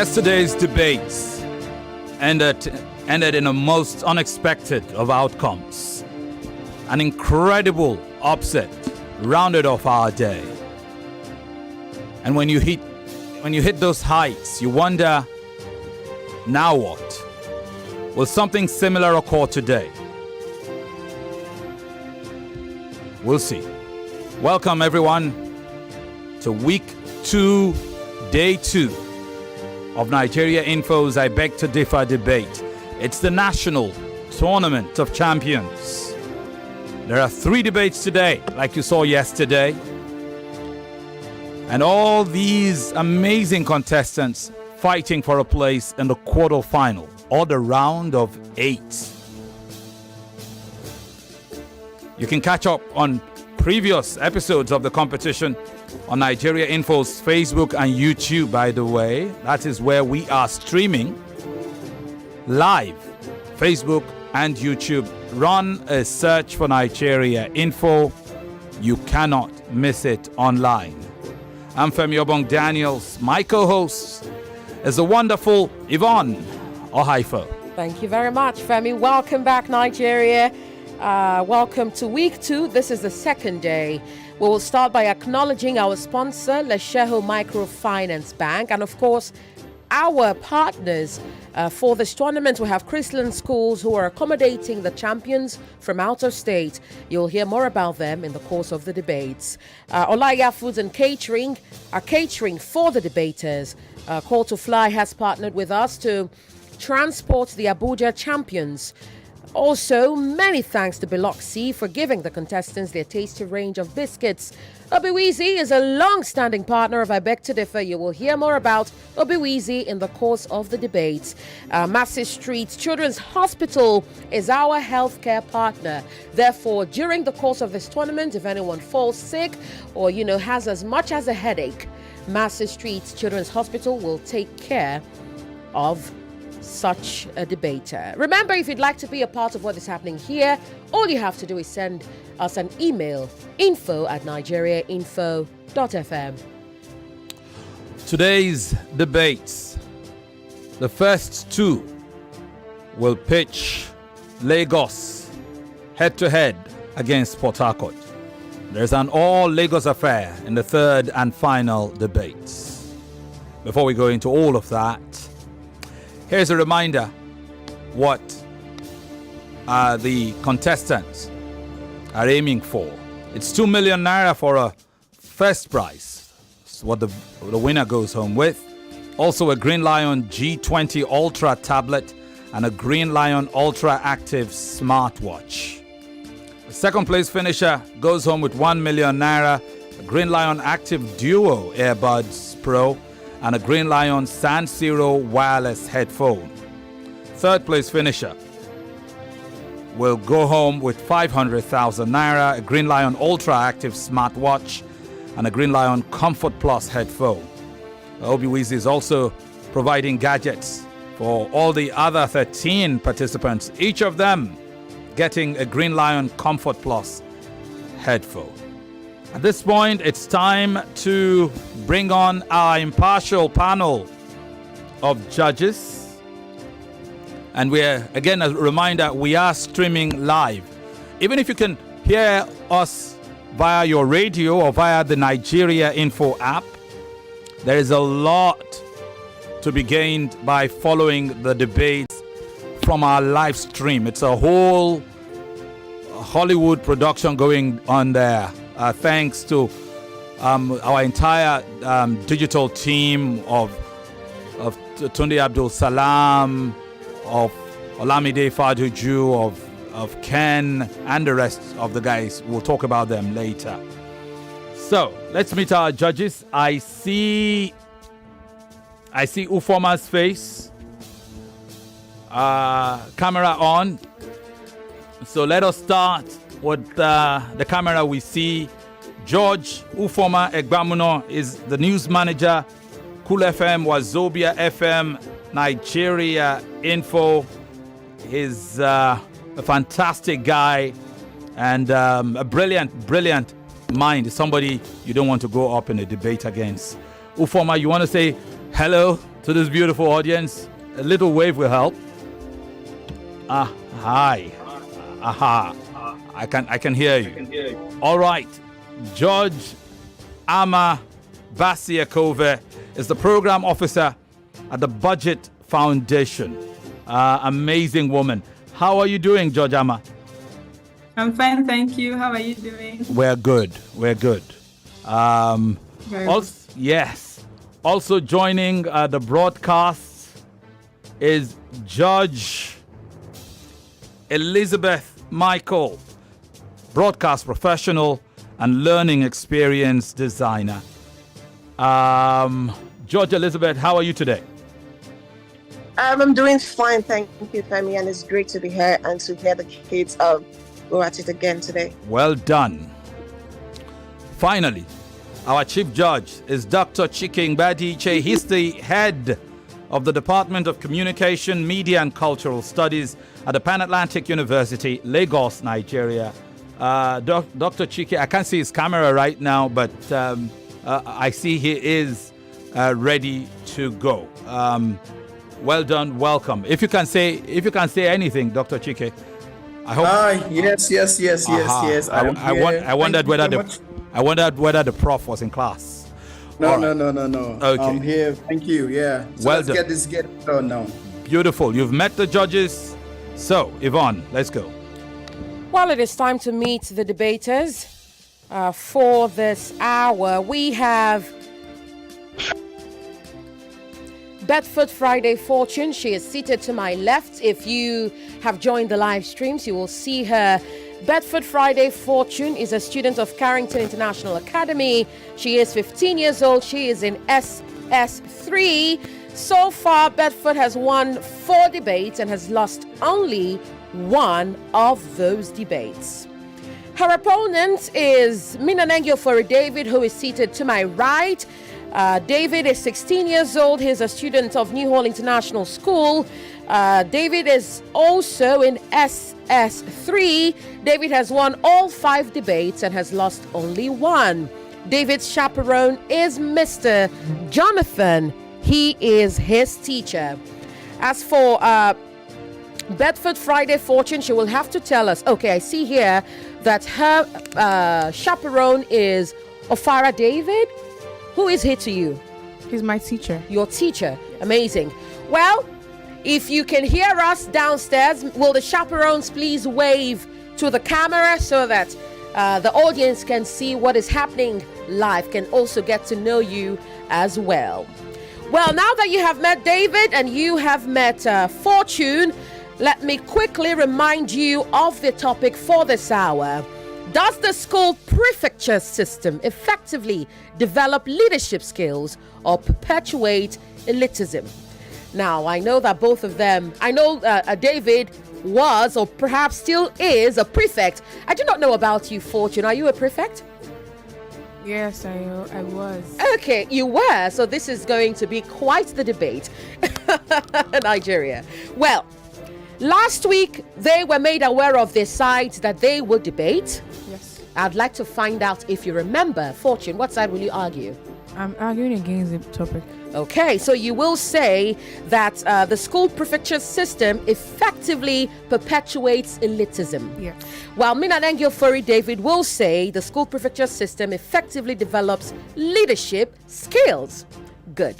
Yesterday's debates ended in a most unexpected of outcomes. An incredible upset rounded off our day. And when you hit those heights, you wonder, now what? Will something similar occur today? We'll see. Welcome everyone to week 2, day 2 of Nigeria Info's I Beg to Differ debate. It's the National Tournament of Champions. There are 3 debates today, like you saw yesterday. And all these amazing contestants fighting for a place in the quarterfinal, or the round of 8. You can catch up on previous episodes of the competition on Nigeria Info's Facebook and YouTube, by the way. That is where we are streaming live, Facebook and YouTube. Run a search for Nigeria Info. You cannot miss it online. I'm Femi Obong-Daniels. My co-host is the wonderful Yvonne Okhaifo. Thank you very much, Femi. Welcome back, Nigeria. Welcome to week 2. This is the second day. We will start by acknowledging our sponsor, Lesheho Microfinance Bank, and of course, our partners for this tournament. We have Christian schools who are accommodating the champions from out of state. You'll hear more about them in the course of the debates. Olaya Foods and Catering are catering for the debaters. Call to Fly has partnered with us to transport the Abuja champions. Also, many thanks to Biloxi for giving the contestants their tasty range of biscuits. Obiwizi is a long-standing partner of I Beg to Differ. You will hear more about Obiwizi in the course of the debates. Massey Street Children's Hospital is our healthcare partner. Therefore, during the course of this tournament, if anyone falls sick or, has as much as a headache, Massey Street Children's Hospital will take care of such a debater. Remember, if you'd like to be a part of what is happening here, all you have to do is send us an email, info@nigeriainfo.fm. Today's debates, the first 2 will pitch Lagos head-to-head against Port Harcourt. There's an all-Lagos affair in the third and final debates. Before we go into all of that, here's a reminder what the contestants are aiming for. It's 2 million naira for a first prize. It's what the winner goes home with. Also a Green Lion G20 Ultra tablet and a Green Lion Ultra Active smartwatch. The second place finisher goes home with 1 million naira, a Green Lion Active Duo Earbuds Pro, and a Green Lion San Siro wireless headphone. Third place finisher will go home with 500,000 naira, a Green Lion Ultra Active smartwatch, and a Green Lion Comfort Plus headphone. Obiwizi is also providing gadgets for all the other 13 participants, each of them getting a Green Lion Comfort Plus headphone. At this point, it's time to bring on our impartial panel of judges. And we're, again, a reminder, we are streaming live. Even if you can hear us via your radio or via the Nigeria Info app, there is a lot to be gained by following the debates from our live stream. It's a whole Hollywood production going on there. Thanks to our entire digital team of Tunde Abdul Salam, of Olamide Faduju, of Ken, and the rest of the guys. We'll talk about them later. So let's meet our judges. I see Ufoma's face. Camera on. So let us start with the camera. We see George Ufoma Egbamuno is the news manager, Cool FM, Wazobia FM, Nigeria Info. He's a fantastic guy and a brilliant mind. Somebody you don't want to go up in a debate against. Ufoma, you want to say hello to this beautiful audience. A little wave will help. Hi. Aha. I can hear you. All right. Judge Ama Basiakove is the program officer at the Budget Foundation. Amazing woman. How are you doing, Judge Ama? I'm fine, thank you. How are you doing? We're good. Yes. Also joining the broadcast is Judge Elizabeth Michael, broadcast professional and learning experience designer. Judge Elizabeth, how are you today? I'm doing fine, thank you, Femi, and it's great to be here and to hear the kids go at it again today. Well done. Finally, our Chief Judge is Dr. Chike Ngbadiche. He's the head of the Department of Communication, Media and Cultural Studies at the Pan Atlantic University, Lagos, Nigeria. Dr. Chike, I can't see his camera right now, but I see he is ready to go. Well done, welcome. If you can say anything, Dr. Chike, I hope. Yes. I wondered whether the prof was in class. No. Okay. I'm here. Thank you. Yeah. So well let's done. get this done now. Beautiful. You've met the judges. So, Yvonne, let's go. Well, it is time to meet the debaters for this hour. We have Bedford Friday Fortune. She is seated to my left. If you have joined the live streams, you will see her. Bedford Friday Fortune is a student of Carrington International Academy. She is 15 years old. She is in SS3. So far, Bedford has won 4 debates and has lost only one of those debates. Her opponent is Minanengyiofori David, who is seated to my right. David is 16 years old. He's a student of Newhall International School. David is also in SS3. David has won all 5 debates and has lost only one. David's chaperone is Mr. Jonathan. He is his teacher. As for Bedford Friday Fortune, she will have to tell us. Okay, I see here that her chaperone is Ofara David. Who is he to you? He's my teacher. Your teacher. Amazing. Well, if you can hear us downstairs, will the chaperones please wave to the camera so that the audience can see what is happening live, can also get to know you as well. Well, now that you have met David and you have met Fortune, let me quickly remind you of the topic for this hour. Does the school prefecture system effectively develop leadership skills or perpetuate elitism? Now, I know that both of them, David was or perhaps still is a prefect. I do not know about you, Fortune. Are you a prefect? Yes, I was. Okay, you were. So this is going to be quite the debate. Nigeria. Well, last week, they were made aware of their sides that they would debate. Yes. I'd like to find out if you remember. Fortune, what side will you argue? I'm arguing against the topic. Okay, so you will say that the school prefecture system effectively perpetuates elitism. Yeah. While Minanengyiofori David will say the school prefecture system effectively develops leadership skills. Good.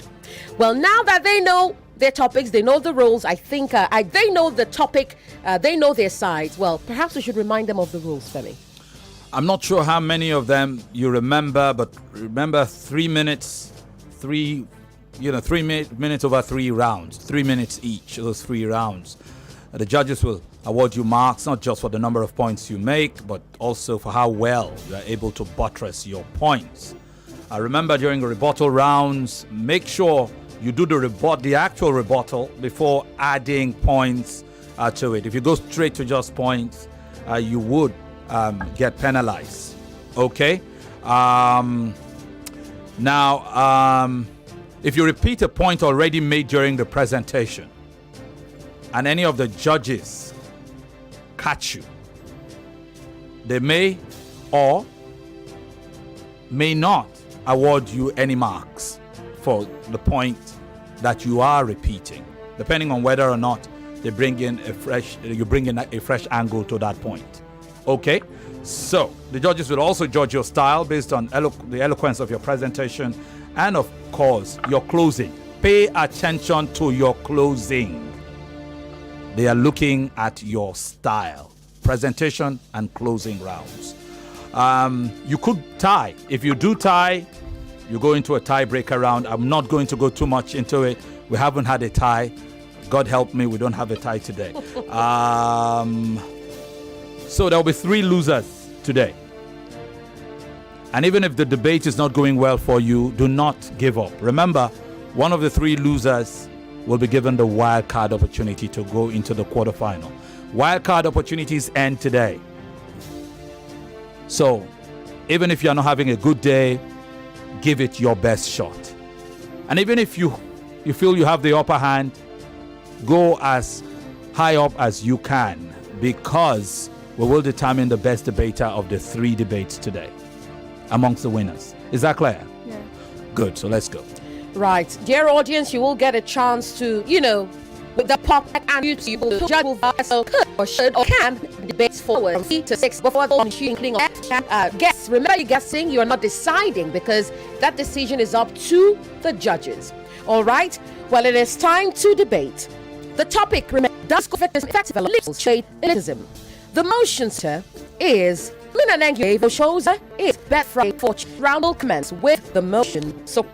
Well, now that they know their topics, they know the rules, I think they know the topic, they know their sides. Well, perhaps we should remind them of the rules, Femi. I'm not sure how many of them you remember, but remember 3 minutes, 3 minutes over 3 rounds, 3 minutes each, those 3 rounds. The judges will award you marks, not just for the number of points you make, but also for how well you are able to buttress your points. Remember, during the rebuttal rounds, make sure you do the actual rebuttal before adding points to it. If you go straight to just points, you would get penalized. Okay? Now, if you repeat a point already made during the presentation and any of the judges catch you, they may or may not award you any marks for the point that you are repeating, depending on whether or not you bring in a fresh angle to that point. Okay? So, the judges will also judge your style based on the eloquence of your presentation and, of course, your closing. Pay attention to your closing. They are looking at your style, presentation and closing rounds. You could tie. If you do tie, you go into a tiebreaker round. I'm not going to go too much into it. We haven't had a tie. God help me, we don't have a tie today. So there will be 3 losers today. And even if the debate is not going well for you, do not give up. Remember, one of the 3 losers will be given the wild card opportunity to go into the quarterfinal. Wild card opportunities end today. So, even if you're not having a good day, give it your best shot. And even if you feel you have the upper hand, go as high up as you can, because we will determine the best debater of the 3 debates today amongst the winners. Is that clear? Yeah. Good, so let's go. Right. Dear audience, you will get a chance to, with the pop and you will judge so could or should or can debates forward from 3 to 6 before the including guests. Remember, you're guessing, you're not deciding, because that decision is up to the judges. All right? Well, it is time to debate. The topic, remember, does effective elitism. The motion, sir, is Minanengyiofori shows is Bedford for round will commence with the motion. So,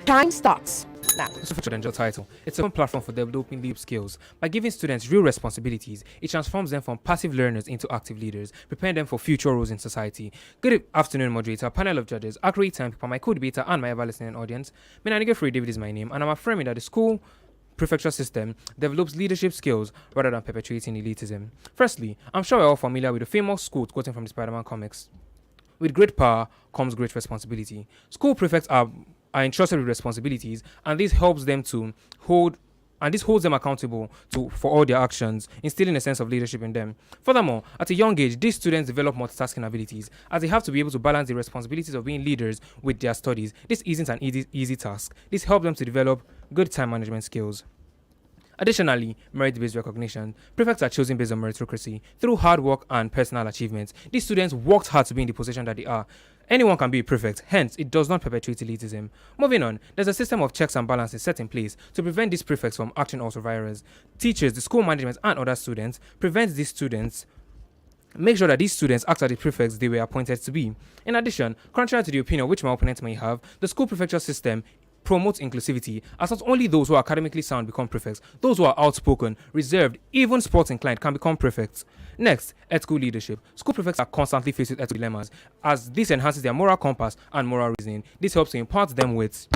time starts now. Preferential title. It's a open platform for developing leadership skills. By giving students real responsibilities, it transforms them from passive learners into active leaders, preparing them for future roles in society. Good afternoon, moderator, panel of judges, accurate time people, my co-debater, and my ever-listening audience. Minanengyiofori David is my name, and I'm affirming that the school prefecture system develops leadership skills rather than perpetuating elitism. Firstly, I'm sure we're all familiar with the famous quote quoting from the Spider-Man comics. With great power comes great responsibility. School prefects are entrusted with responsibilities, and this helps them to holds them accountable for all their actions, instilling a sense of leadership in them. Furthermore, at a young age, these students develop multitasking abilities, as they have to be able to balance the responsibilities of being leaders with their studies. This isn't an easy task. This helps them to develop good time management skills. Additionally, merit-based recognition. Prefects are chosen based on meritocracy through hard work and personal achievements. These students worked hard to be in the position that they are. Anyone can be a prefect, hence it does not perpetuate elitism. Moving on, there's a system of checks and balances set in place to prevent these prefects from acting also virus. Teachers, the school management, and other students prevent these students. Make sure that these students act as the prefects they were appointed to be. In addition, contrary to the opinion which my opponent may have, the school prefecture system promotes inclusivity, as not only those who are academically sound become prefects, those who are outspoken, reserved, even sports inclined can become prefects. Next, ethical leadership. School prefects are constantly faced with ethical dilemmas, as this enhances their moral compass and moral reasoning. This helps to impart them with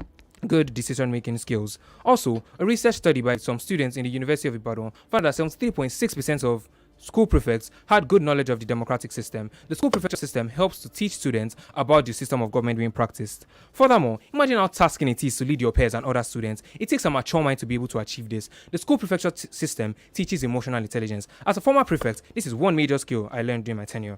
good decision-making skills. Also, a research study by some students in the University of Ibadan found that 73.6% of school prefects had good knowledge of the democratic system. The school prefecture system helps to teach students about the system of government being practiced. Furthermore, imagine how tasking it is to lead your peers and other students. It takes a mature mind to be able to achieve this. The school prefecture system teaches emotional intelligence. As a former prefect, this is one major skill I learned during my tenure.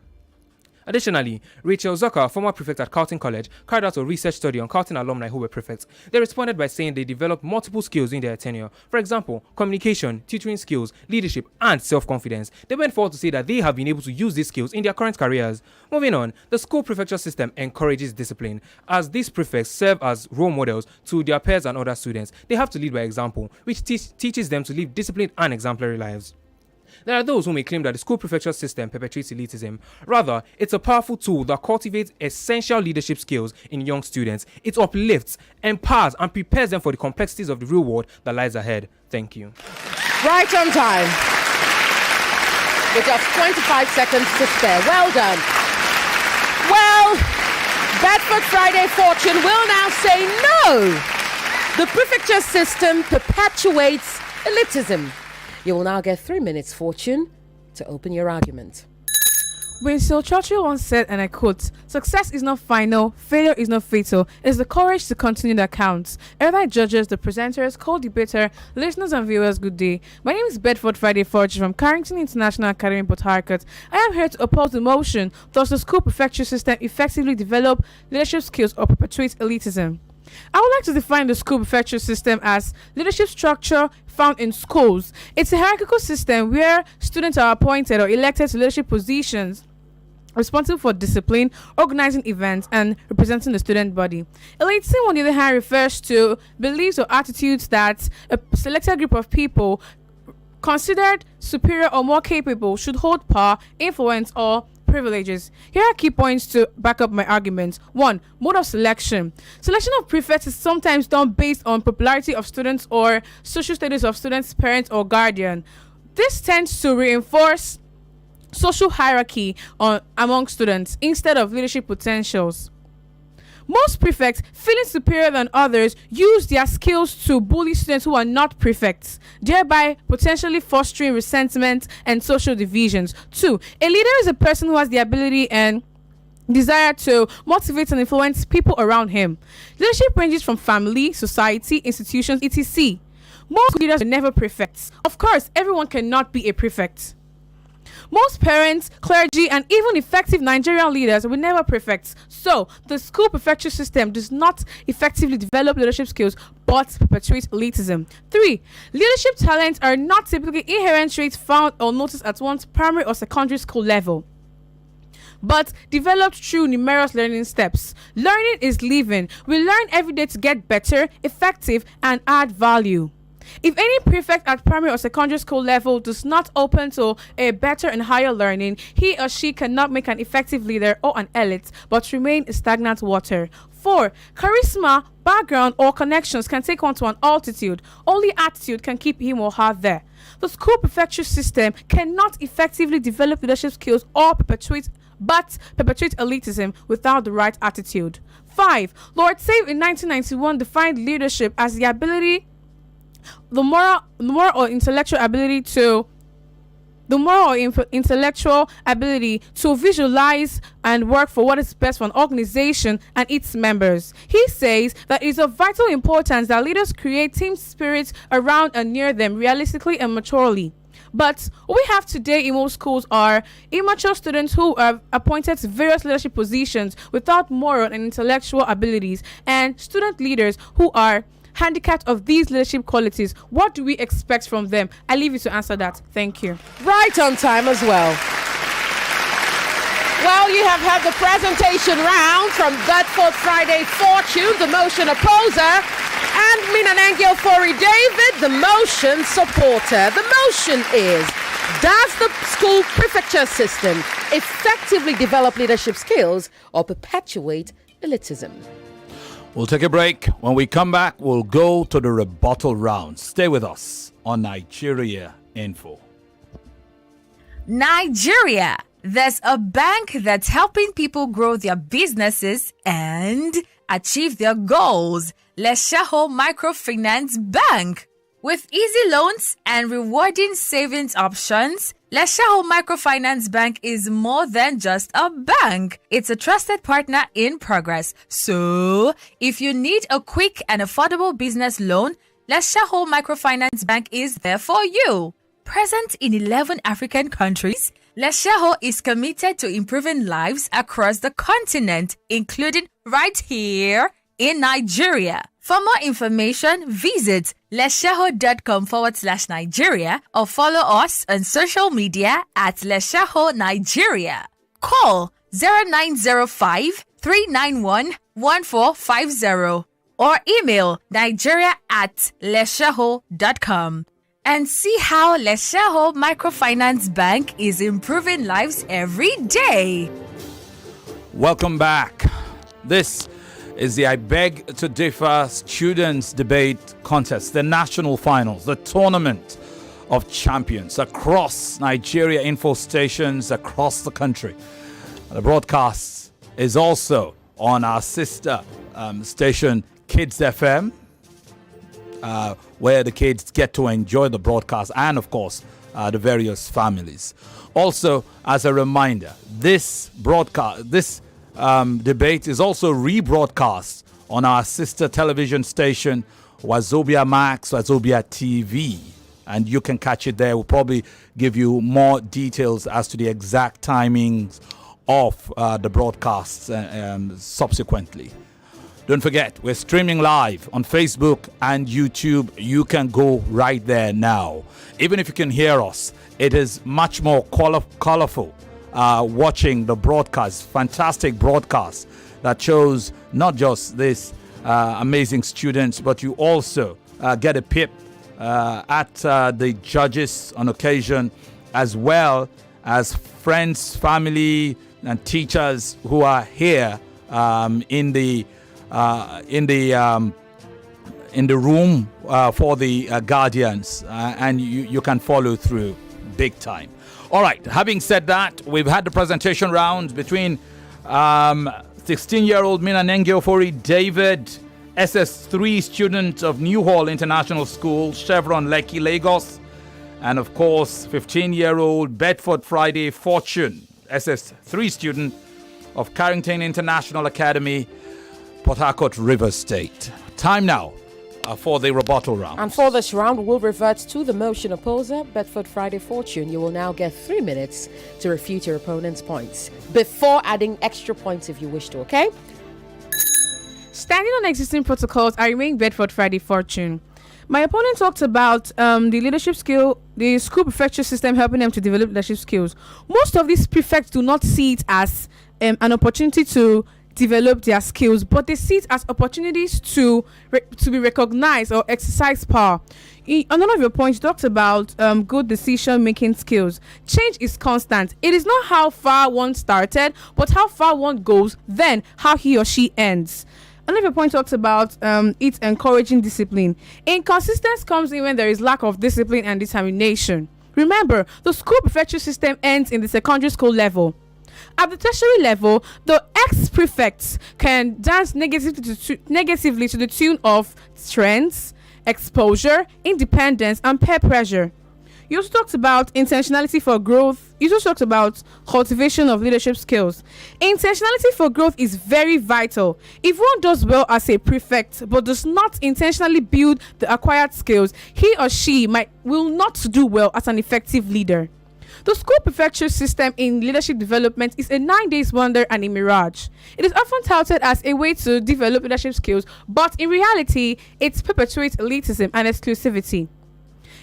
Additionally, Rachel Zucker, former prefect at Carrington College, carried out a research study on Carrington alumni who were prefects. They responded by saying they developed multiple skills in their tenure. For example, communication, tutoring skills, leadership, and self-confidence. They went forward to say that they have been able to use these skills in their current careers. Moving on, the school prefecture system encourages discipline, as these prefects serve as role models to their peers and other students. They have to lead by example, which teaches them to live disciplined and exemplary lives. There are those who may claim that the school prefecture system perpetuates elitism. Rather, it's a powerful tool that cultivates essential leadership skills in young students. It uplifts, empowers, and prepares them for the complexities of the real world that lies ahead. Thank you. Right on time. With just 25 seconds to spare. Well done. Well, Bedford Friday Fortune will now say no. The prefecture system perpetuates elitism. You will now get 3 minutes, Fortune, to open your argument. Winston Churchill once said, and I quote, "Success is not final, failure is not fatal. It is the courage to continue that counts." Every judges, the presenters, co-debater, listeners and viewers, good day. My name is Bedford Friday Fortune from Carrington International Academy, Port Harcourt. I am here to oppose the motion, thus the school prefecture system effectively develop leadership skills or perpetuate elitism. I would like to define the school prefecture system as leadership structure found in schools. It's a hierarchical system where students are appointed or elected to leadership positions responsible for discipline, organizing events, and representing the student body. Elitism, on the other hand, refers to beliefs or attitudes that a selected group of people considered superior or more capable should hold power, influence, or privileges. Here are key points to back up my arguments. 1. Mode of selection. Selection of prefects is sometimes done based on popularity of students or social status of students' parents or guardian. This tends to reinforce social hierarchy among students instead of leadership potentials. Most prefects, feeling superior than others, use their skills to bully students who are not prefects, thereby potentially fostering resentment and social divisions. 2. A leader is a person who has the ability and desire to motivate and influence people around him. Leadership ranges from family, society, institutions, etc. Most leaders are never prefects. Of course, everyone cannot be a prefect. Most parents, clergy, and even effective Nigerian leaders were never prefects. So, the school prefecture system does not effectively develop leadership skills but perpetuates elitism. 3. Leadership talents are not typically inherent traits found or noticed at one's primary or secondary school level, but developed through numerous learning steps. Learning is living. We learn every day to get better, effective, and add value. If any prefect at primary or secondary school level does not open to a better and higher learning, he or she cannot make an effective leader or an elite, but remain stagnant water. 4. Charisma, background, or connections can take one to an altitude. Only attitude can keep him or her there. The school prefecture system cannot effectively develop leadership skills or perpetuate elitism without the right attitude. 5. Lord Save in 1991 defined leadership as the ability the moral or intellectual ability to visualize and work for what is best for an organization and its members. He says that it is of vital importance that leaders create team spirit around and near them realistically and maturely. But what we have today in most schools are immature students who are appointed to various leadership positions without moral and intellectual abilities, and student leaders who are handicapped of these leadership qualities. What do we expect from them? I leave you to answer that. Thank you. Right on time as well. Well, you have had the presentation round from Bedford Friday Fortune, the motion opposer, and Minanengyiofori David, the motion supporter. The motion is, does the school prefecture system effectively develop leadership skills or perpetuate elitism? We'll take a break. When we come back, we'll go to the rebuttal round. Stay with us on Nigeria Info. Nigeria. There's a bank that's helping people grow their businesses and achieve their goals. Lesheho Microfinance Bank. With easy loans and rewarding savings options, Lesheho Microfinance Bank is more than just a bank. It's a trusted partner in progress. So, if you need a quick and affordable business loan, Lesheho Microfinance Bank is there for you. Present in 11 African countries, Lesheho is committed to improving lives across the continent, including right here in Nigeria. For more information, visit lesheho.com/Nigeria or follow us on social media at Lesheho Nigeria. Call 0905 391 1450 or email nigeria@lesheho.com and see how Lesheho Microfinance Bank is improving lives every day. Welcome back. This is the I Beg to Differ Students Debate Contest, the national finals, the tournament of champions across Nigeria info stations across the country. The broadcast is also on our sister station, Kids FM, where the kids get to enjoy the broadcast and, of course, the various families. Also, as a reminder, this debate is also rebroadcast on our sister television station, Wazobia Max, Wazobia TV. And you can catch it there. We'll probably give you more details as to the exact timings of the broadcasts subsequently. Don't forget, we're streaming live on Facebook and YouTube. You can go right there now. Even if you can hear us, it is much more colorful watching the broadcast, fantastic broadcast that shows not just this amazing students, but you also get a peep at the judges on occasion, as well as friends, family, and teachers who are here in the room for the guardians, and you can follow through big time. All right, having said that, we've had the presentation rounds between 16-year-old Minanengyiofori David, SS3 student of Newhall International School, Chevron, Lekki, Lagos, and of course 15-year-old Bedford Friday Fortune, SS3 student of Carrington International Academy, Port Harcourt, Rivers State. Time now for the rebuttal round. And for this round, we'll revert to the motion opposer, Bedford Friday Fortune. You will now get 3 minutes to refute your opponent's points before adding extra points if you wish to, okay? Standing on existing protocols, I remain Bedford Friday Fortune. My opponent talked about the leadership skill, the school prefecture system helping them to develop leadership skills. Most of these prefects do not see it as an opportunity to develop their skills, but they see it as opportunities to be recognized or exercise power. On one of your points, you talked about good decision-making skills. Change is constant. It is not how far one started, but how far one goes, then how he or she ends. Another point talks about it encouraging discipline. Inconsistency comes in when there is lack of discipline and determination. Remember, the school prefecture system ends in the secondary school level. At the tertiary level, the ex-prefects can dance negatively to the tune of trends, exposure, independence, and peer pressure. You also talked about intentionality for growth. You also talked about cultivation of leadership skills. Intentionality for growth is very vital. If one does well as a prefect but does not intentionally build the acquired skills, he or she will not do well as an effective leader. The school prefecture system in leadership development is a 9 days wonder and a mirage. It is often touted as a way to develop leadership skills, but in reality, it perpetuates elitism and exclusivity.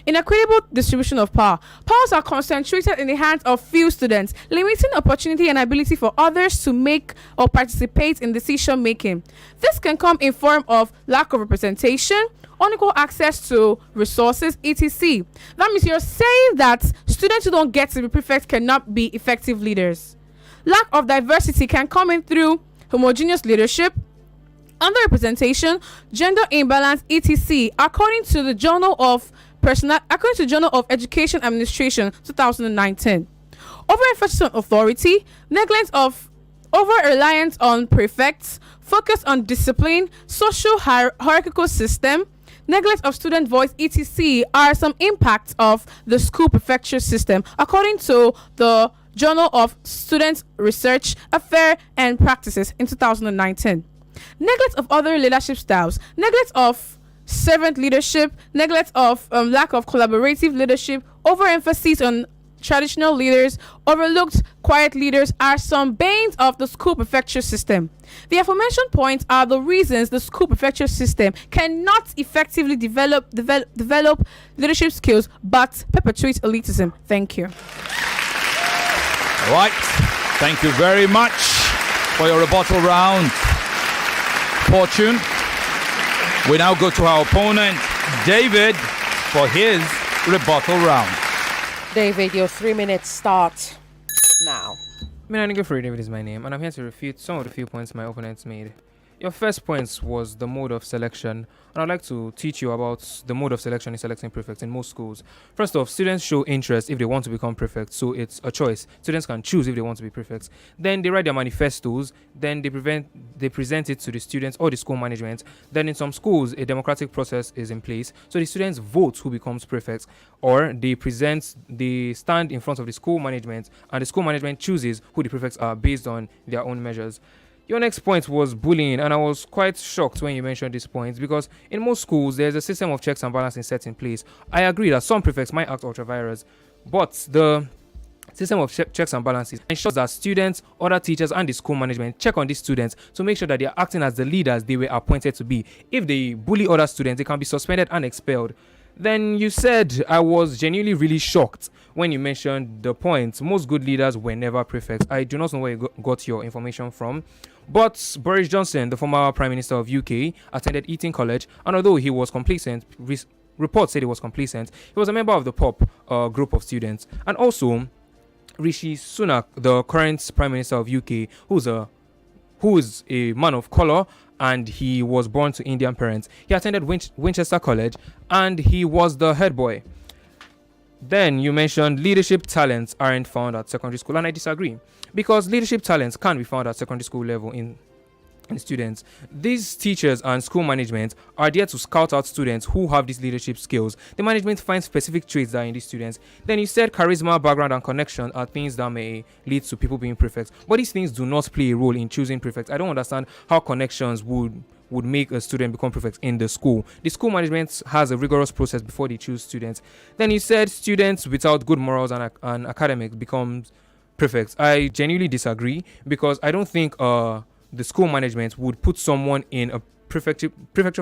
Inequitable distribution of power. Powers are concentrated in the hands of few students, limiting opportunity and ability for others to make or participate in decision making. This can come in form of lack of representation, unequal access to resources, etc. That means you're saying that students who don't get to be prefects cannot be effective leaders. Lack of diversity can come in through homogeneous leadership, underrepresentation, gender imbalance, etc. According to the Journal of Education Administration 2019. Overemphasis on authority, neglect of over-reliance on prefects, focus on discipline, social hierarchical system, neglect of student voice, etc. are some impacts of the school prefecture system, according to the Journal of Student Research, Affairs and Practices in 2019. Neglect of other leadership styles, neglect of servant leadership, neglect of lack of collaborative leadership, overemphasis on traditional leaders, overlooked quiet leaders are some banes of the school prefecture system. The aforementioned points are the reasons the school prefecture system cannot effectively develop leadership skills but perpetuates elitism. Thank you. All right. Thank you very much for your rebuttal round, Fortune. We now go to our opponent, David, for his rebuttal round. David, your 3 minutes start now. Minanengyiofori David is my name, and I'm here to refute some of the few points my opponents made. Your first point was the mode of selection, and I'd like to teach you about the mode of selection in selecting prefects in most schools. First off, students show interest if they want to become prefects, so it's a choice. Students can choose if they want to be prefects. Then they write their manifestos, then they present it to the students or the school management. Then in some schools, a democratic process is in place, so the students vote who becomes prefects, or they stand in front of the school management, and the school management chooses who the prefects are based on their own measures. Your next point was bullying, and I was quite shocked when you mentioned this point because in most schools there's a system of checks and balances set in place. I agree that some prefects might act ultra-virus, but the system of checks and balances ensures that students, other teachers, and the school management check on these students to make sure that they are acting as the leaders they were appointed to be. If they bully other students, they can be suspended and expelled. Then you said, I was genuinely really shocked when you mentioned the point. Most good leaders were never prefects. I do not know where you got your information from. But Boris Johnson, the former Prime Minister of UK, attended Eton College, and although he was complacent, reports said he was complacent, he was a member of the POP group of students. And also, Rishi Sunak, the current Prime Minister of UK, who is a man of color, and he was born to Indian parents. He attended Winchester College, and he was the head boy. Then you mentioned leadership talents aren't found at secondary school, and I disagree, because leadership talents can be found at secondary school level in students. These teachers and school management are there to scout out students who have these leadership skills. The management finds specific traits that are in these students. Then you said charisma, background, and connection are things that may lead to people being prefects, but these things do not play a role in choosing prefects. I don't understand how connections would make a student become prefect in the school. The school management has a rigorous process before they choose students. Then you said students without good morals and academics becomes prefects. I genuinely disagree, because I don't think the school management would put someone in a prefecture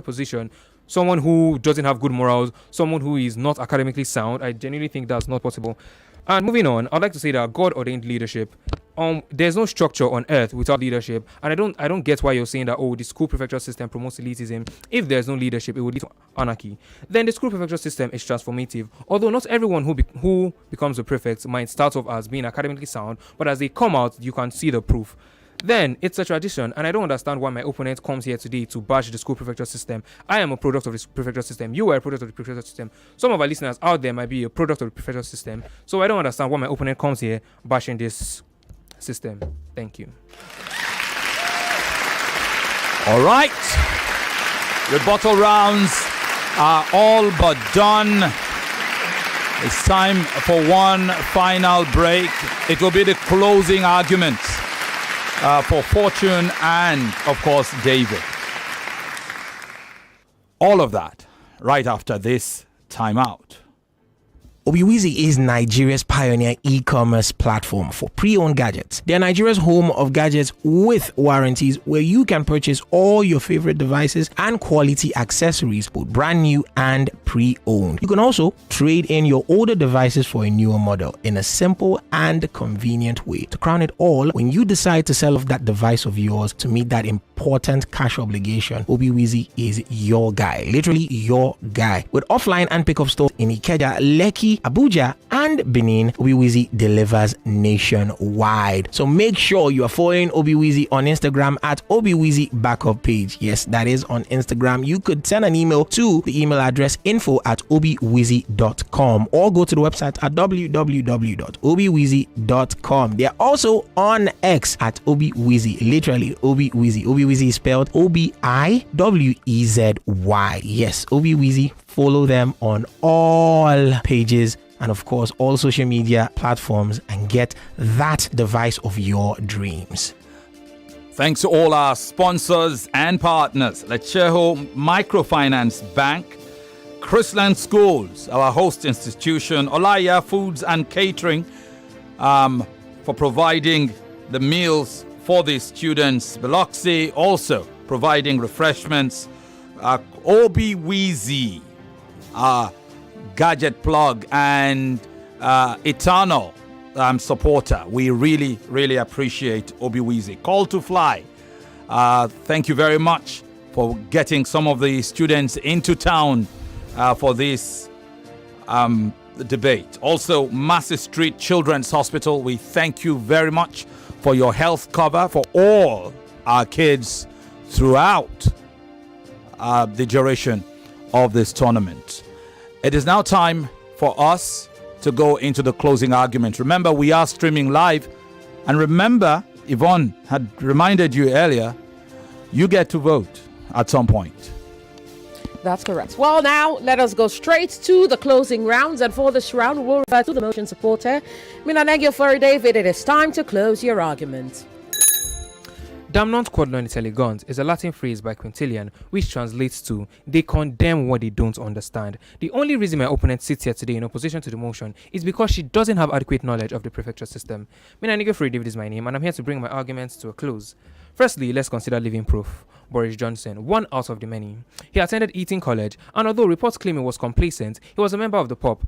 position, someone who doesn't have good morals, someone who is not academically sound. I genuinely think that's not possible. And moving on, I'd like to say that God ordained leadership. There's no structure on earth without leadership, and I don't get why you're saying that the school prefecture system promotes elitism. If there's no leadership, it would lead to anarchy. Then the school prefecture system is transformative. Although not everyone who becomes a prefect might start off as being academically sound, but as they come out, you can see the proof. Then it's a tradition, and I don't understand why my opponent comes here today to bash the school prefecture system. I am a product of the prefecture system. You are a product of the prefecture system. Some of our listeners out there might be a product of the prefecture system. So I don't understand why my opponent comes here bashing this system. Thank you. All right. Rebuttal rounds are all but done. It's time for one final break. It will be the closing arguments for Fortune and, of course, David. All of that right after this timeout. Obiwizi is Nigeria's pioneer e-commerce platform for pre-owned gadgets. They are Nigeria's home of gadgets with warranties, where you can purchase all your favorite devices and quality accessories, both brand new and pre-owned. You can also trade in your older devices for a newer model in a simple and convenient way. To crown it all, when you decide to sell off that device of yours to meet that important cash obligation, Obiwizi is your guy, literally your guy. With offline and pickup stores in Ikeja, Lekki, Abuja, and Benin, Obiwizi delivers nationwide. So make sure you are following Obiwizi on Instagram at Obiwizi Backup Page. Yes, that is on Instagram. You could send an email to the email address info@obiwizi.com, or go to the website at www.obiwizi.com. They are also on X at Obiwizi, literally Obiwizi. Obiwizi is spelled Obiwezi. Yes, Obiwizi. Follow them on all pages and, of course, all social media platforms, and get that device of your dreams. Thanks to all our sponsors and partners: Lecheho Microfinance Bank, Chrisland Schools, our host institution, Olaya Foods and Catering, for providing the meals for the students, Biloxi also providing refreshments, Obiwizi, gadget plug, and eternal supporter. We really, really appreciate Obiwizi. Call to Fly. Thank you very much for getting some of the students into town for this debate. Also, Massey Street Children's Hospital, we thank you very much for your health cover for all our kids throughout the duration of this tournament. It is now time for us to go into the closing argument. Remember, we are streaming live, and remember, Yvonne had reminded you earlier, you get to vote at some point. That's correct. Well, now let us go straight to the closing rounds, and for this round we'll refer to the motion supporter, Minanengyiofori. David, it is time to close your argument. Damnant quod non intelligent is a Latin phrase by Quintilian which translates to they condemn what they don't understand. The only reason my opponent sits here today in opposition to the motion is because she doesn't have adequate knowledge of the prefecture system. Minanengyiofori David is my name, and I'm here to bring my arguments to a close. Firstly, let's consider living proof. Boris Johnson, one out of the many. He attended Eton College, and although reports claim he was complacent, he was a member of the POP,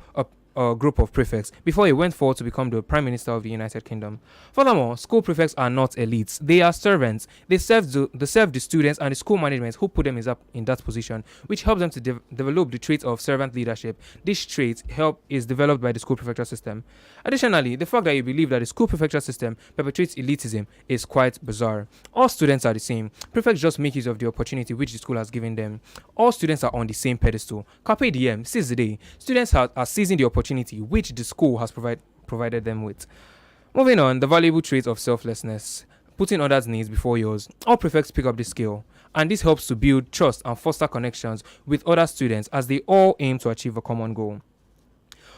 a group of prefects, before he went forward to become the Prime Minister of the United Kingdom. Furthermore, school prefects are not elites. They are servants. They serve the students and the school management who put them in that position, which helps them to develop the trait of servant leadership. This trait is developed by the school prefecture system. Additionally, the fact that you believe that the school prefecture system perpetuates elitism is quite bizarre. All students are the same. Prefects just make use of the opportunity which the school has given them. All students are on the same pedestal. Carpe diem, seize the day. Students are seizing the opportunity which the school has provided them with. Moving on, the valuable trait of selflessness, putting others' needs before yours. All prefects pick up this skill, and this helps to build trust and foster connections with other students as they all aim to achieve a common goal.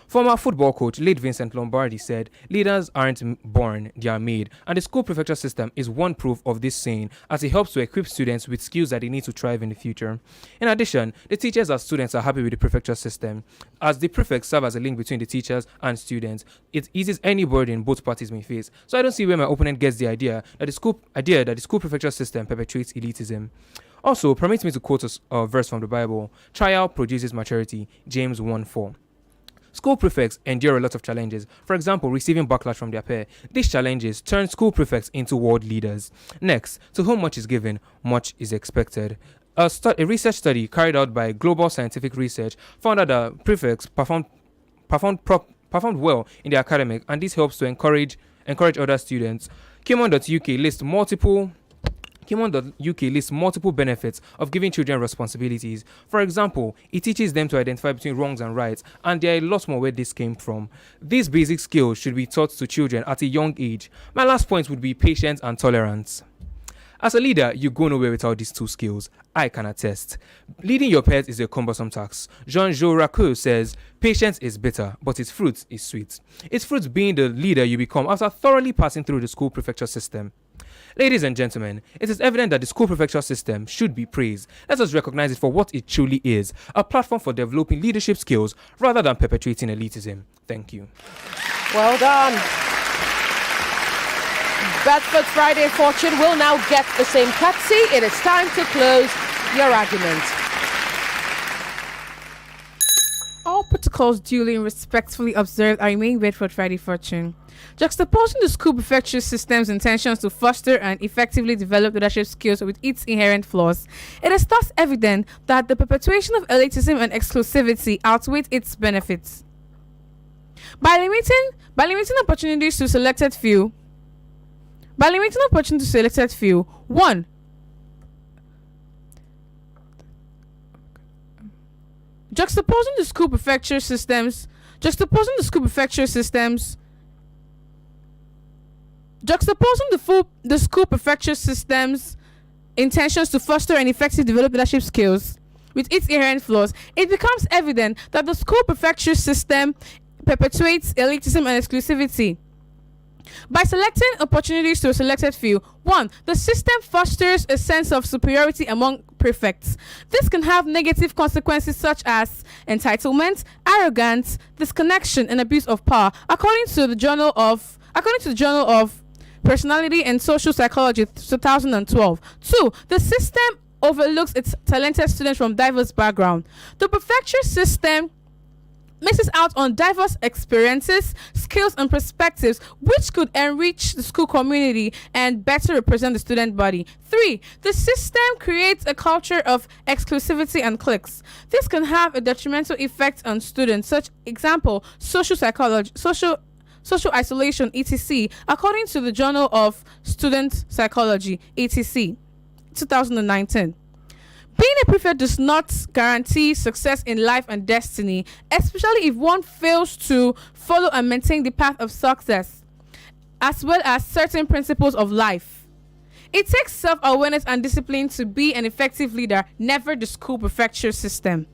Former football coach late Vincent Lombardi said, leaders aren't born, they are made, and the school prefecture system is one proof of this saying as it helps to equip students with skills that they need to thrive in the future. In addition, the teachers and students are happy with the prefecture system as the prefects serve as a link between the teachers and students. It eases any burden both parties may face. So I don't see where my opponent gets the idea that the school prefecture system perpetuates elitism. Also, permit me to quote a verse from the Bible. Trial produces maturity, James 1:4. School prefects endure a lot of challenges, for example, receiving backlash from their peer. These challenges turn school prefects into world leaders. Next, to whom much is given, much is expected. A research study carried out by Global Scientific Research found that prefects performed well in their academic, and this helps to encourage other students. Kimon.uk lists multiple benefits of giving children responsibilities. For example, it teaches them to identify between wrongs and rights, and there are a lot more where this came from. These basic skills should be taught to children at a young age. My last point would be patience and tolerance. As a leader, you go nowhere without these two skills. I can attest. Leading your pets is a cumbersome task. Jean-Jacques Rousseau says, patience is bitter, but its fruit is sweet. Its fruit being the leader you become after thoroughly passing through the school prefecture system. Ladies and gentlemen, it is evident that the school prefecture system should be praised. Let us recognize it for what it truly is, a platform for developing leadership skills rather than perpetuating elitism. Thank you. Well done. Bedford Friday Fortune will now get the same courtesy. It is time to close your argument. All protocols duly and respectfully observed, I remain Bedford Friday Fortune. Juxtaposing the school prefecture system's intentions to foster and effectively develop leadership skills with its inherent flaws, it is thus evident that the perpetuation of elitism and exclusivity outweighs its benefits. By limiting opportunities to selected few, 1. Juxtaposing the school prefecture systems intentions to foster and effectively develop leadership skills with its inherent flaws, it becomes evident that the school prefecture system perpetuates elitism and exclusivity. By selecting opportunities to a selected few, 1. The system fosters a sense of superiority among prefects. This can have negative consequences such as entitlement, arrogance, disconnection, and abuse of power, according to the Journal of Personality and Social Psychology 2012. 2. The system overlooks its talented students from diverse backgrounds. The prefecture system misses out on diverse experiences, skills, and perspectives which could enrich the school community and better represent the student body. 3. The system creates a culture of exclusivity and cliques. This can have a detrimental effect on students, such example, social psychology, social isolation, etc., according to the Journal of Student Psychology, etc., 2019. Being a prefect does not guarantee success in life and destiny, especially if one fails to follow and maintain the path of success, as well as certain principles of life. It takes self-awareness and discipline to be an effective leader, never the school prefecture system.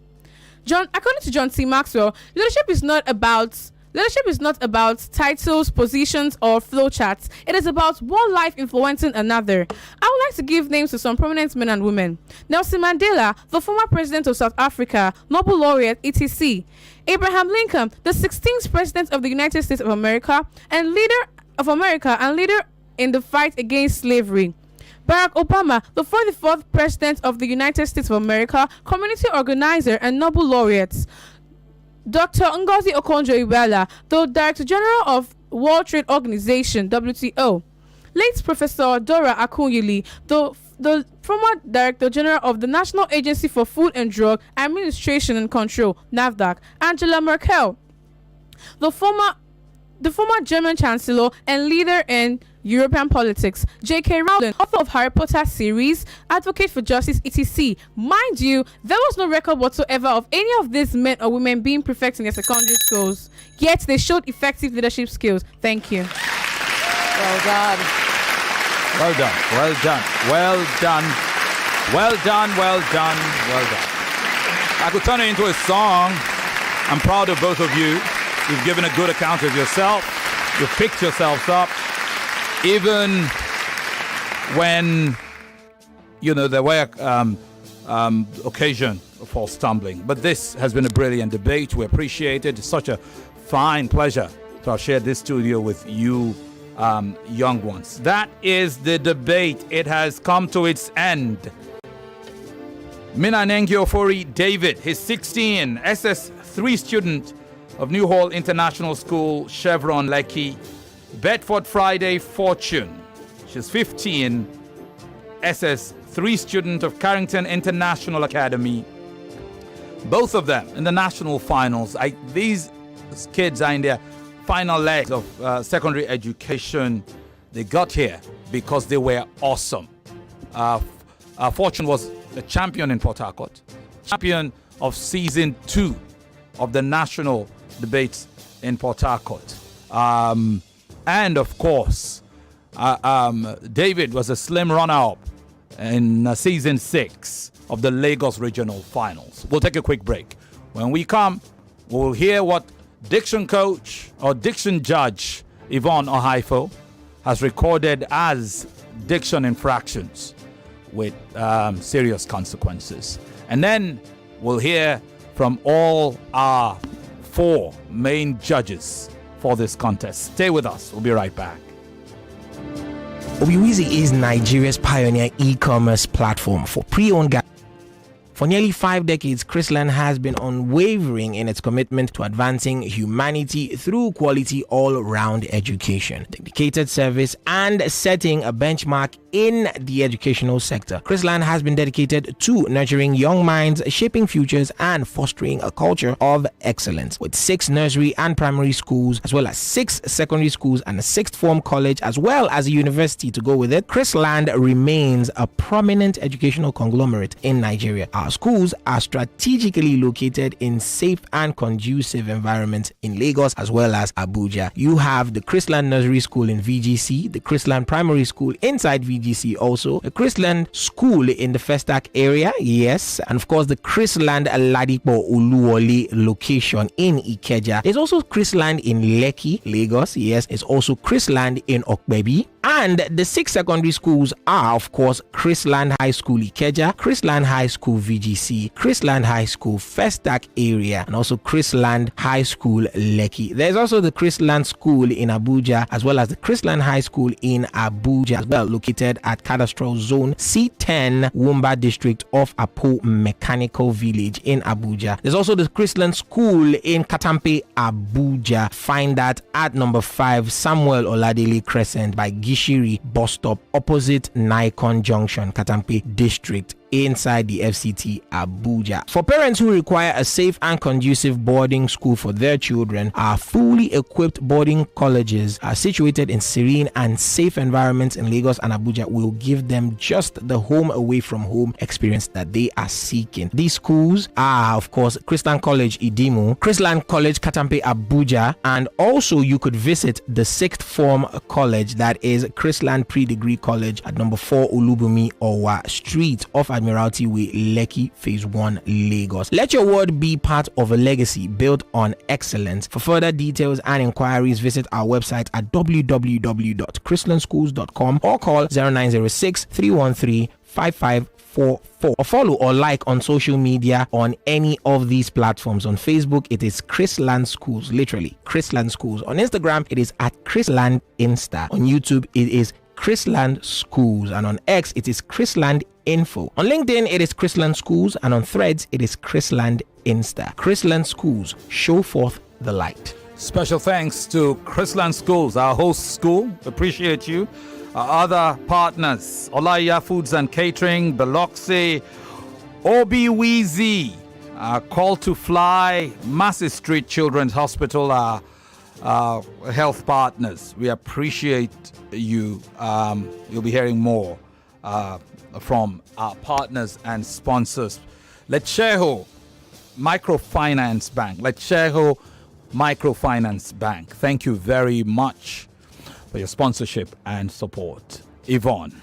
According to John C. Maxwell, leadership is not about Leadership is not about titles, positions, or flowcharts. It is about one life influencing another. I would like to give names to some prominent men and women. Nelson Mandela, the former president of South Africa, Nobel laureate, etc. Abraham Lincoln, the 16th president of the United States of America and leader in the fight against slavery. Barack Obama, the 44th president of the United States of America, community organizer and Nobel laureate. Dr. Ngozi Okonjo-Iweala, the Director General of World Trade Organization, WTO. Late Professor Dora Akunyili, the former Director General of the National Agency for Food and Drug Administration and Control, NAFDAC. Angela Merkel, the former German Chancellor and leader in European politics. J.K. Rowling, author of Harry Potter series, advocate for justice, etc. Mind you, there was no record whatsoever of any of these men or women being prefects in their secondary schools, yet they showed effective leadership skills. Thank you. Well done. Well done. Well done. Well done. Well done. Well done. Well done. I could turn it into a song. I'm proud of both of you. You've given a good account of yourself. You've picked yourselves up. Even when, there were occasion for stumbling. But this has been a brilliant debate. We appreciate it. It's such a fine pleasure to have shared this studio with you young ones. That is the debate. It has come to its end. Minanengyiofori David, his 16, SS3 student of Newhall International School, Chevron, Lekki. Bedford Friday Fortune, she's 15, SS3 student of Carrington International Academy. Both of them in the national finals. These kids are in their final legs of secondary education. They got here because they were awesome. Fortune was a champion in Port Harcourt, champion of season 2 of the national debates in Port Harcourt. And of course, David was a slim runner-up in season 6 of the Lagos Regional Finals. We'll take a quick break. When we come, we'll hear what diction coach or diction judge Yvonne Okhaifo has recorded as diction infractions with serious consequences. And then we'll hear from all our 4 main judges for this contest. Stay with us. We'll be right back. Obiwizi is Nigeria's pioneer e-commerce platform for pre-owned gadgets. For nearly 5 decades, Chrisland has been unwavering in its commitment to advancing humanity through quality all-round education, dedicated service, and setting a benchmark in the educational sector. Chrisland has been dedicated to nurturing young minds, shaping futures, and fostering a culture of excellence. With 6 nursery and primary schools, as well as 6 secondary schools and a 6th form college, as well as a university to go with it, Chrisland remains a prominent educational conglomerate in Nigeria. Our schools are strategically located in safe and conducive environments in Lagos as well as Abuja. You have the Chrisland Nursery School in VGC, the Chrisland Primary School inside VGC also, the Chrisland School in the Festac area, yes, and of course the Chrisland Ladipo Uluwole location in Ikeja. There's also Chrisland in Lekki, Lagos, yes, it's also Chrisland in Okbebi. And the 6 secondary schools are, of course, Chrisland High School Ikeja, Chrisland High School VGC, Chrisland High School Festac area, and also Chrisland High School Lekki. There's also the Chrisland School in Abuja, as well as the Chrisland High School in Abuja, as well, located at Cadastral Zone C10, Wumba District of Apo Mechanical Village in Abuja. There's also the Chrisland School in Katampe, Abuja. Find that at number 5 Samuel Oladele Crescent by Gishiri bus stop opposite Nikon Junction, Katampe District, inside the FCT Abuja. For parents who require a safe and conducive boarding school for their children, our fully equipped boarding colleges are situated in serene and safe environments in Lagos and Abuja will give them just the home away from home experience that they are seeking. These schools are, of course, Chrisland College Idimu, Chrisland College Katampe Abuja, and also you could visit the 6th form college, that is Chrisland Pre-Degree College at number 4 Olubumi Owa Street off Admiralty Way, Lekki, Phase 1, Lagos. Let your word be part of a legacy built on excellence. For further details and inquiries, visit our website at www.christianschools.com or call 0906 313 5544 or follow or like on social media on any of these platforms. On Facebook, it is Chrisland Schools, literally Chrisland Schools. On Instagram, it is at Chrisland Insta. On YouTube, it is Chrisland Schools, and on X, it is Chrisland Info. On LinkedIn, it is Chrisland Schools, and on Threads, it is Chrisland Insta. Chrisland Schools, show forth the light. Special thanks to Chrisland Schools, our host school. Appreciate you. Our other partners, Olaya Foods and Catering, Biloxi, Obi-Weezy, Call to Fly, Massey Street Children's Hospital, our health partners. We appreciate you. You'll be hearing more from our partners and sponsors. Lecheho Microfinance Bank. Lecheho Microfinance Bank. Thank you very much for your sponsorship and support. Yvonne,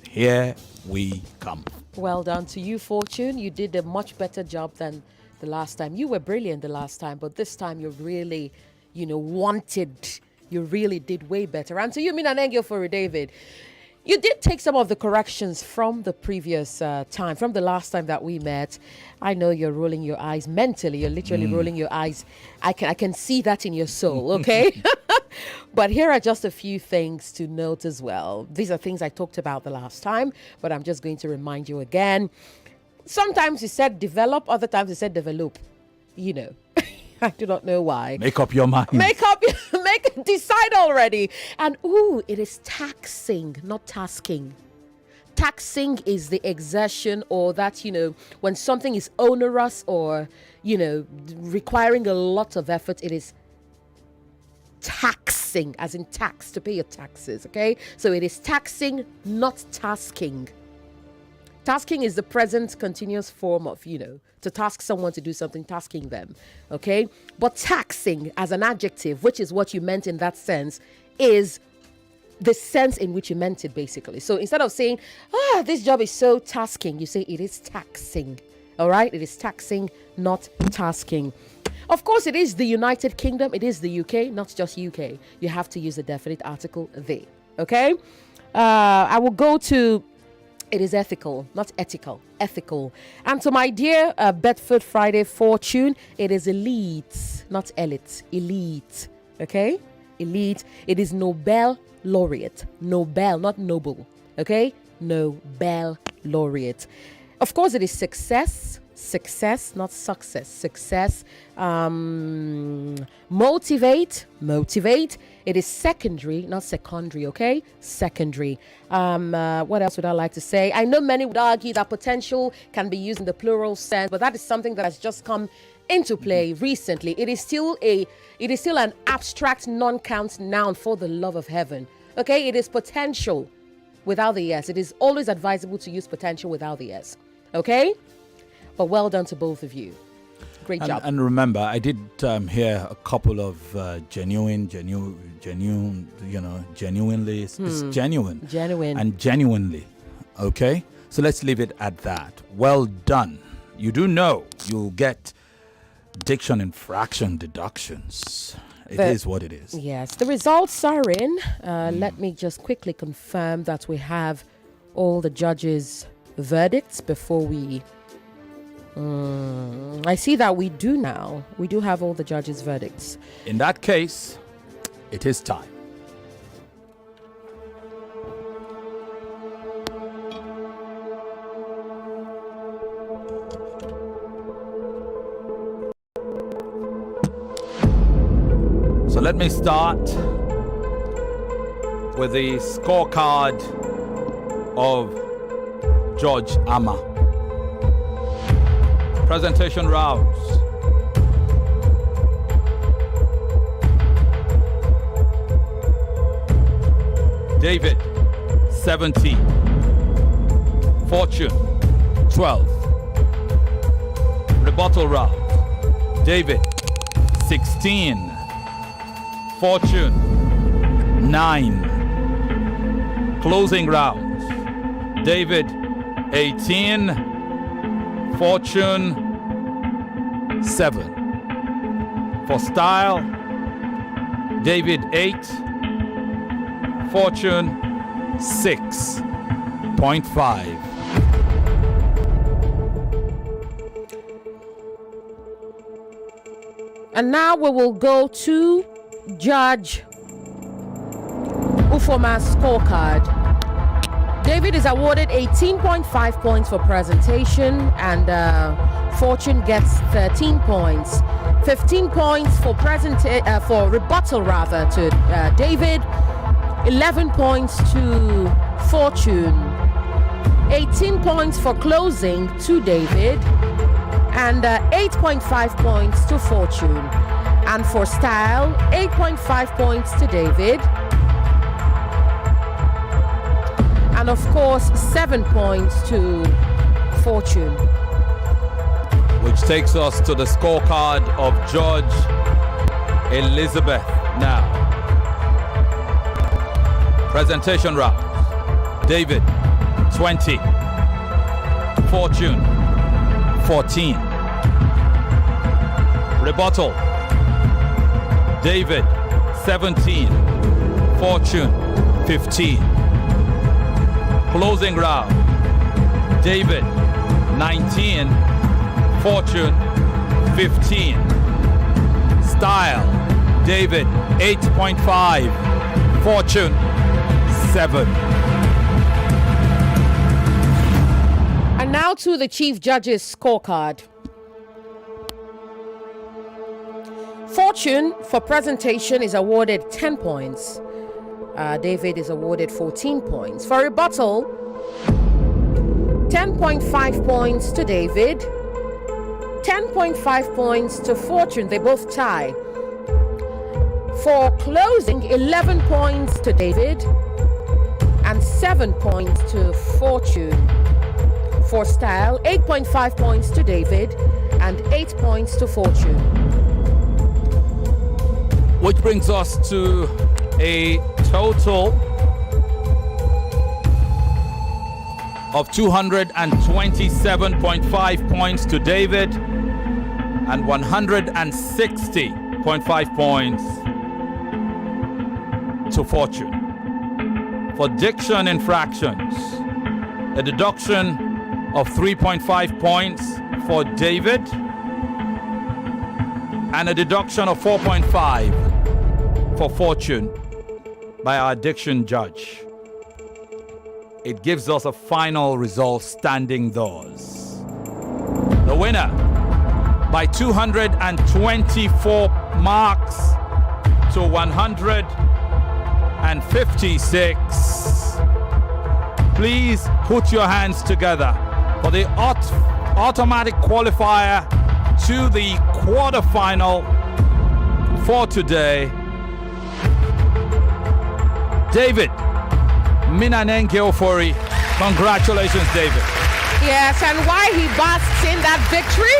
here we come. Well done to you, Fortune. You did a much better job than the last time. You were brilliant the last time, but this time you really, wanted. You really did way better. And to you, Minanengyiofori, David, you did take some of the corrections from the previous time, from the last time that we met. I know you're rolling your eyes mentally. You're literally rolling your eyes. I can see that in your soul, okay? But here are just a few things to note as well. These are things I talked about the last time, but I'm just going to remind you again. Sometimes you said develop, other times you said develop. I do not know why. Make up your mind. Decide already. And it is taxing, not tasking. Taxing is the exertion, or that, when something is onerous or, requiring a lot of effort, it is taxing, as in tax, to pay your taxes, okay? So it is taxing, not tasking. Tasking is the present continuous form of, to task someone to do something, tasking them, okay? But taxing as an adjective, which is what you meant in that sense, is the sense in which you meant it, basically. So instead of saying, this job is so tasking, you say it is taxing, all right? It is taxing, not tasking. Of course, it is the United Kingdom. It is the UK, not just UK. You have to use the definite article they, okay? I will go to... It is ethical, not ethical, ethical. And to my dear Bedford Friday Fortune, it is elite, not elite, elite, okay? Elite. It is Nobel laureate, Nobel, not noble, okay? Nobel laureate. Of course, it is success, not success, success. Motivate. It is secondary, not secondary, okay? Secondary. What else would I like to say? I know many would argue that potential can be used in the plural sense, but that is something that has just come into play recently. It is still an abstract non-count noun, for the love of heaven. Okay? It is potential without the S. It is always advisable to use potential without the S. Okay? But well done to both of you. Great job. And remember, I did hear a couple of genuinely. It's genuine. Genuine. And genuinely. Okay? So let's leave it at that. Well done. You do know you'll get diction infraction deductions. It is what it is. Yes. The results are in. Let me just quickly confirm that we have all the judges' verdicts before we... I see that we do now. We do have all the judges' verdicts. In that case, it is time. So let me start with the scorecard of Judge Ama. Presentation rounds. David, 17. Fortune, 12. Rebuttal round. David, 16. Fortune, 9. Closing rounds. David, 18, Fortune 7. For style, David 8, Fortune 6.5. And now we will go to Judge Ufoma's scorecard. David is awarded 18.5 points for presentation, and Fortune gets 13 points. 15 points for rebuttal to David. 11 points to Fortune. 18 points for closing to David. And 8.5 points to Fortune. And for style, 8.5 points to David. And of course, 7 points to Fortune. Which takes us to the scorecard of Judge Elizabeth now. Presentation round. David, 20. Fortune, 14. Rebuttal. David, 17. Fortune, 15. Closing round. David, 19. Fortune, 15. Style. David, 8.5. Fortune, 7. And now to the Chief Judge's scorecard. Fortune for presentation is awarded 10 points. David is awarded 14 points. For rebuttal, 10.5 points to David, 10.5 points to Fortune. They both tie. For closing, 11 points to David and 7 points to Fortune. For style, 8.5 points to David and 8 points to Fortune. Which brings us to a total of 227.5 points to David and 160.5 points to Fortune. For diction infractions, a deduction of 3.5 points for David and a deduction of 4.5 for Fortune by our diction judge. It gives us a final result standing thus. The winner by 224 marks to 156. Please put your hands together for the automatic qualifier to the quarterfinal for today. David Minanengyiofori. Congratulations, David. Yes, and why he basks in that victory?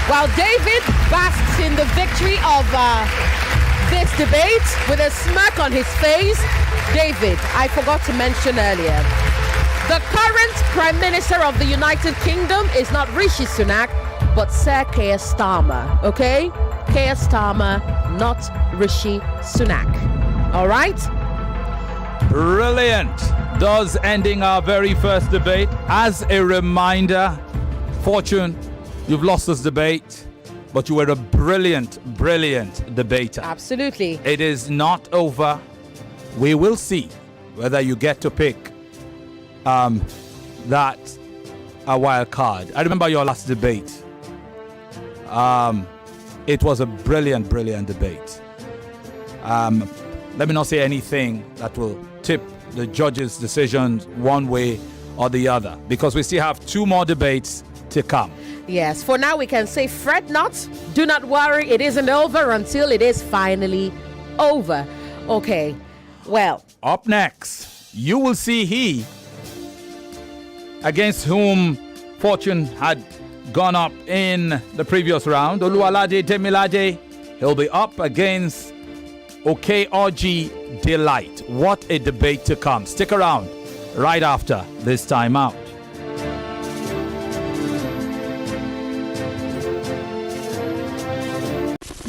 Well, David basks in the victory of this debate with a smirk on his face. David, I forgot to mention earlier, the current Prime Minister of the United Kingdom is not Rishi Sunak, but Sir Keir Starmer, okay? Keir Starmer, not Rishi Sunak. All right? Brilliant. Thus ending our very first debate. As a reminder, Fortune, you've lost this debate, but you were a brilliant debater. Absolutely. It is not over. We will see whether you get to pick that a wild card. I remember your last debate. It was a brilliant debate. Let me not say anything that will tip the judge's decisions one way or the other, because we still have 2 more debates to come. Yes, for now we can say fret not, do not worry, it isn't over until it is finally over. Okay, well. Up next, you will see he against whom Fortune had gone up in the previous round. Oluwalade Temilade, he'll be up against Okhaifo Delight. What a debate to come. Stick around right after this time out.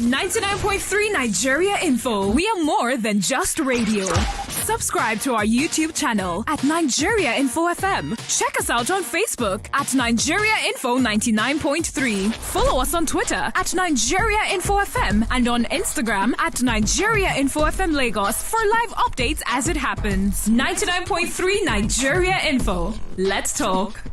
99.3 Nigeria Info. We are more than just radio. Subscribe to our YouTube channel at Nigeria Info FM. Check us out on Facebook at Nigeria Info 99.3. Follow us on Twitter at Nigeria Info FM and on Instagram at Nigeria Info FM Lagos for live updates as it happens. 99.3 Nigeria Info. Let's talk.